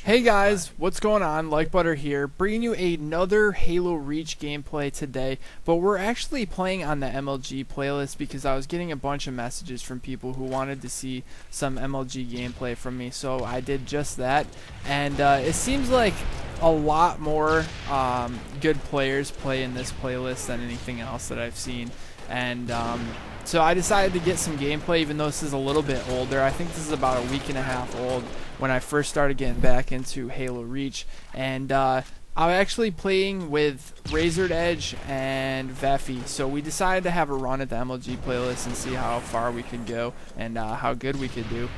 Hey guys, what's going on? Like Butter here, bringing you another Halo Reach gameplay today, but we're actually playing on the MLG playlist because I was getting a bunch of messages from people who wanted to see some MLG gameplay from me, so I did just that, and it seems like a lot more good players play in this playlist than anything else that I've seen, and so I decided to get some gameplay even though this is a little bit older. I think this is about a week and a half old when I first started getting back into Halo Reach, and I'm actually playing with Razored Edge and Veffy, so we decided to have a run at the MLG playlist and see how far we could go and how good we could do.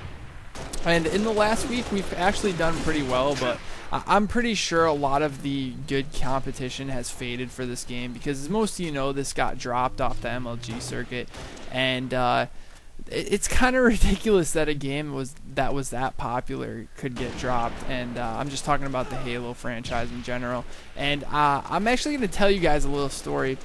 And in the last week we've actually done pretty well, but I'm pretty sure a lot of the good competition has faded for this game because, as most of you know, this got dropped off the MLG circuit, and it's kind of ridiculous that a game that was that popular could get dropped. And I'm just talking about the Halo franchise in general, and I'm actually going to tell you guys a little story.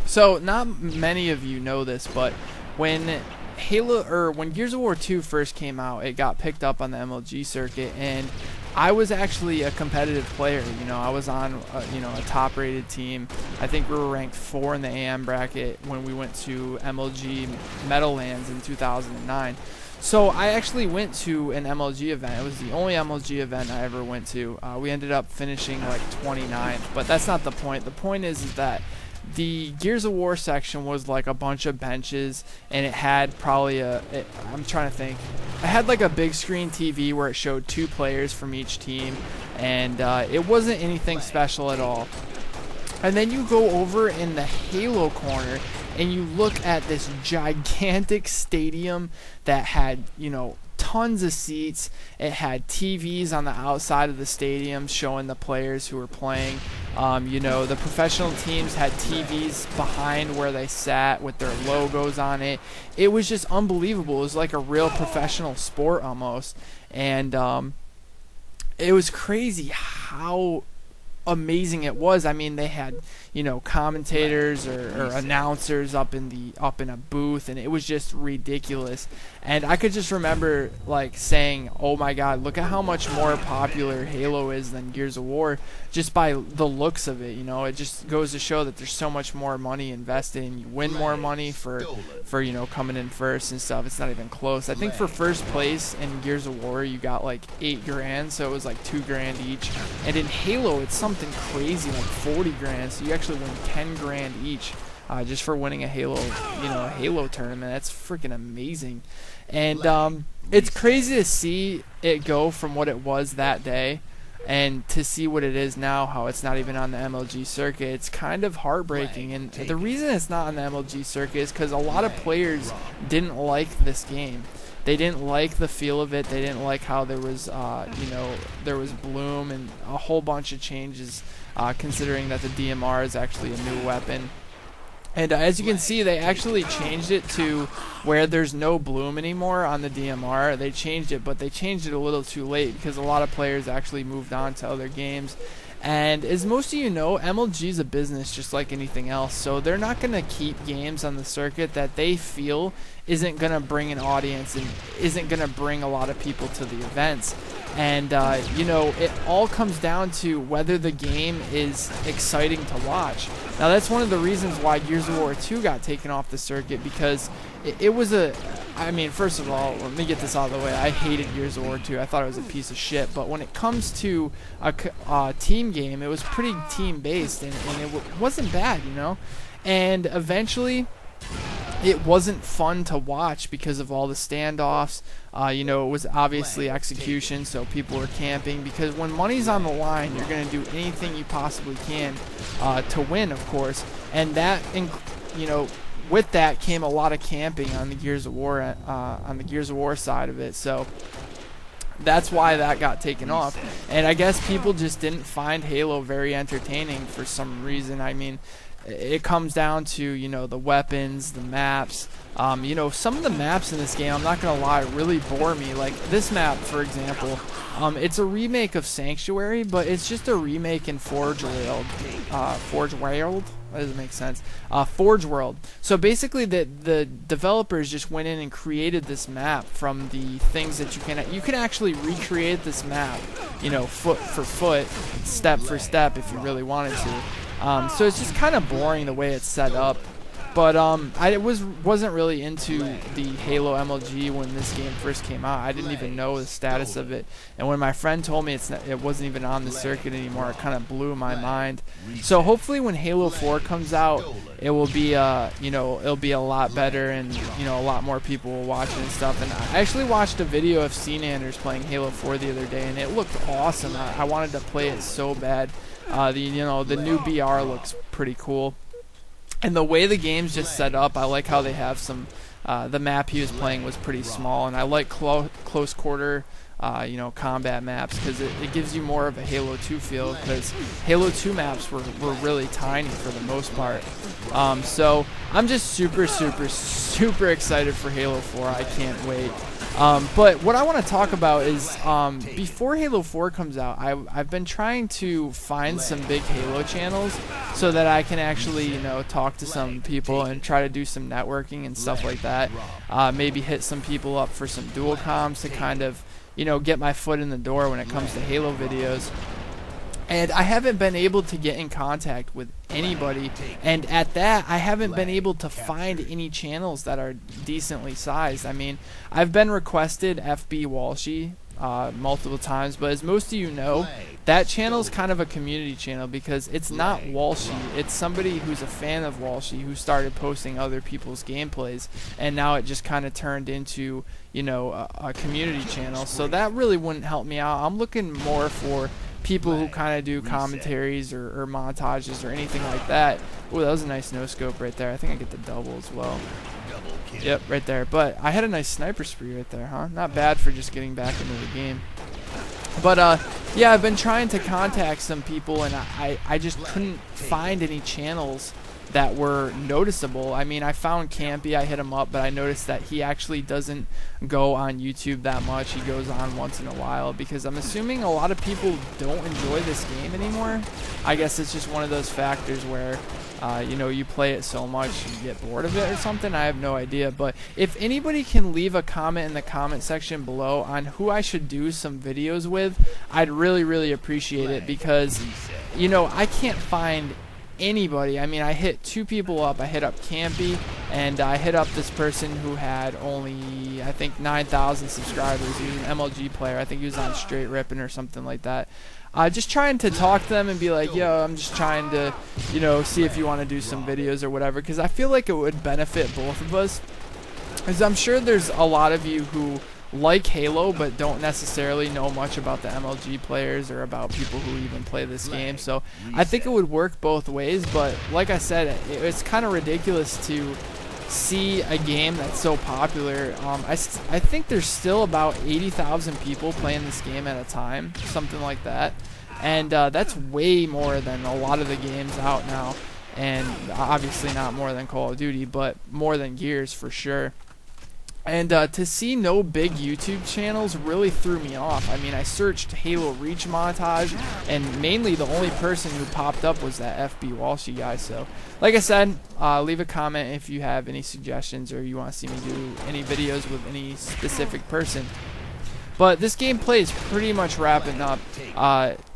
So not many of you know this, but when when Gears of War 2 first came out, it got picked up on the MLG circuit, and I was actually a competitive player. You know, I was on a top-rated team. I think we were ranked 4 in the AM bracket when we went to MLG Meadowlands in 2009. So I actually went to an MLG event. It was the only MLG event I ever went to. We ended up finishing like 29th, but that's not the point. The point is that the Gears of War section was like a bunch of benches, and it had probably I'm trying to think. It had like a big screen TV where it showed 2 players from each team, and it wasn't anything special at all. And then you go over in the Halo corner, and you look at this gigantic stadium that had, tons of seats. It had TVs on the outside of the stadium showing the players who were playing. The professional teams had TVs behind where they sat with their logos on it. It was just unbelievable. It was like a real professional sport almost. And it was crazy how amazing it was. I mean, they had commentators or announcers up in a booth, and it was just ridiculous. And I could just remember like saying, oh my god, look at how much more popular Halo is than Gears of War, just by the looks of it. It just goes to show that there's so much more money invested, and you win more money for coming in first and stuff. It's not even close. I think for first place in Gears of War you got like $8,000, so it was like $2,000 each, and in Halo it's something crazy like $40,000, so you actually win $10,000 each just for winning a Halo tournament. That's freaking amazing. And it's crazy to see it go from what it was that day and to see what it is now, how it's not even on the MLG circuit. It's kind of heartbreaking, and the reason it's not on the MLG circuit is because a lot of players didn't like this game. They didn't like the feel of it. They didn't like how there was there was bloom and a whole bunch of changes, considering that the DMR is actually a new weapon. And as you can see, they actually changed it to where there's no bloom anymore on the DMR. They changed it, but they changed it a little too late because a lot of players actually moved on to other games. And as most of you know, MLG is a business just like anything else, so they're not going to keep games on the circuit that they feel isn't going to bring an audience and isn't going to bring a lot of people to the events. And it all comes down to whether the game is exciting to watch. Now that's one of the reasons why Gears of War 2 got taken off the circuit, because it was first of all, let me get this out of the way. I hated Gears of War 2. I thought it was a piece of shit. But when it comes to a team game, it was pretty team-based, and it wasn't bad, And eventually, it wasn't fun to watch because of all the standoffs. It was obviously execution, so people were camping, because when money's on the line, you're going to do anything you possibly can to win, of course. And that, with that came a lot of camping on the Gears of War side of it. So that's why that got taken off. And I guess people just didn't find Halo very entertaining for some reason. I mean, it comes down to, you know, the weapons, the maps. You know, some of the maps in this game, I'm not gonna lie, really bore me. Like this map, for example, it's a remake of Sanctuary, but it's just a remake in Forge World. Forge World? That doesn't make sense. Forge World. So basically, the developers just went in and created this map from the things that you can actually recreate this map, you know, foot for foot, step for step, if you really wanted to. So it's just kind of boring the way it's set up. But I wasn't really into the Halo MLG when this game first came out. I didn't even know the status of it, and when my friend told me it wasn't even on the circuit anymore, it kind of blew my mind. So hopefully, when Halo 4 comes out, it will be you know, it'll be a lot better, and you know, a lot more people will watch it and stuff. And I actually watched a video of Cnanders playing Halo 4 the other day, and it looked awesome. I wanted to play it so bad. You know, the new BR looks pretty cool. And the way the game's just set up, I like how they have some, the map he was playing was pretty small, and I like close quarter, you know, combat maps, because it gives you more of a Halo 2 feel, because Halo 2 maps were really tiny for the most part. So I'm just super excited for Halo 4. I can't wait. But what I want to talk about is before Halo 4 comes out, I've been trying to find some big Halo channels so that I can actually, you know, talk to some people and try to do some networking and stuff like that. Maybe hit some people up for some dual comms to kind of, you know, get my foot in the door when it comes to Halo videos. And I haven't been able to get in contact with anybody, and at that, I haven't been able to find any channels that are decently sized. I mean, I've been requested FB Walshy multiple times, but as most of you know, that channel is kind of a community channel, because it's not Walshy, it's somebody who's a fan of Walshy who started posting other people's gameplays, and now it just kind of turned into, you know, a community channel. So that really wouldn't help me out. I'm looking more for people who kind of do commentaries or montages or anything like that. Oh, that was a nice no scope right there. I think I get the double as well. Yep, right there. But I had a nice sniper spree right there, huh? Not bad for just getting back into the game. But yeah, I've been trying to contact some people, and I just couldn't find any channels that were noticeable. I mean, I found Campy, I hit him up, but I noticed that he actually doesn't go on YouTube that much. He goes on once in a while, because I'm assuming a lot of people don't enjoy this game anymore. I guess it's just one of those factors where you know, you play it so much you get bored of it or something. I have no idea. But if anybody can leave a comment in the comment section below on who I should do some videos with, I'd really appreciate it, because, you know, I can't find anybody. I mean, I hit 2 people up. I hit up Campy, and I hit up this person who had only, I think, 9,000 subscribers. He was an MLG player. I think he was on Straight Rippin' or something like that. Just trying to talk to them and be like, yo, I'm just trying to, you know, see if you want to do some videos or whatever, because I feel like it would benefit both of us, because I'm sure there's a lot of you who like Halo but don't necessarily know much about the MLG players or about people who even play this game. So I think it would work both ways, but like I said, it's kind of ridiculous to see a game that's so popular. I think there's still about 80,000 people playing this game at a time, something like that, and that's way more than a lot of the games out now, and obviously not more than Call of Duty, but more than Gears for sure. And to see no big YouTube channels really threw me off. I mean, I searched Halo Reach montage, and mainly the only person who popped up was that FB Walshy guy. So, like I said, leave a comment if you have any suggestions or you want to see me do any videos with any specific person. But this gameplay is pretty much wrapping up.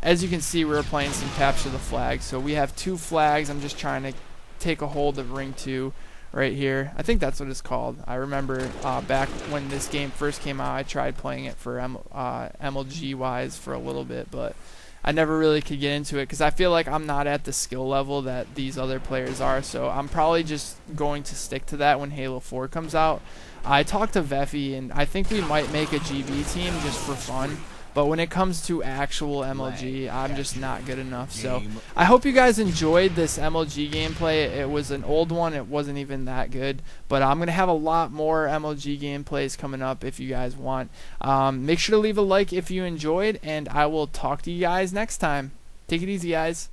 As you can see, we're playing some Capture the Flag. So we have 2 flags. I'm just trying to take a hold of Ring 2. Right here, I think that's what it's called. I remember back when this game first came out, I tried playing it for MLG wise for a little bit, but I never really could get into it because I feel like I'm not at the skill level that these other players are, so I'm probably just going to stick to that when Halo 4 comes out. I talked to Veffy, and I think we might make a GB team just for fun. But when it comes to actual MLG, I'm just not good enough. So I hope you guys enjoyed this MLG gameplay. It was an old one. It wasn't even that good. But I'm going to have a lot more MLG gameplays coming up if you guys want. Make sure to leave a like if you enjoyed, and I will talk to you guys next time. Take it easy, guys.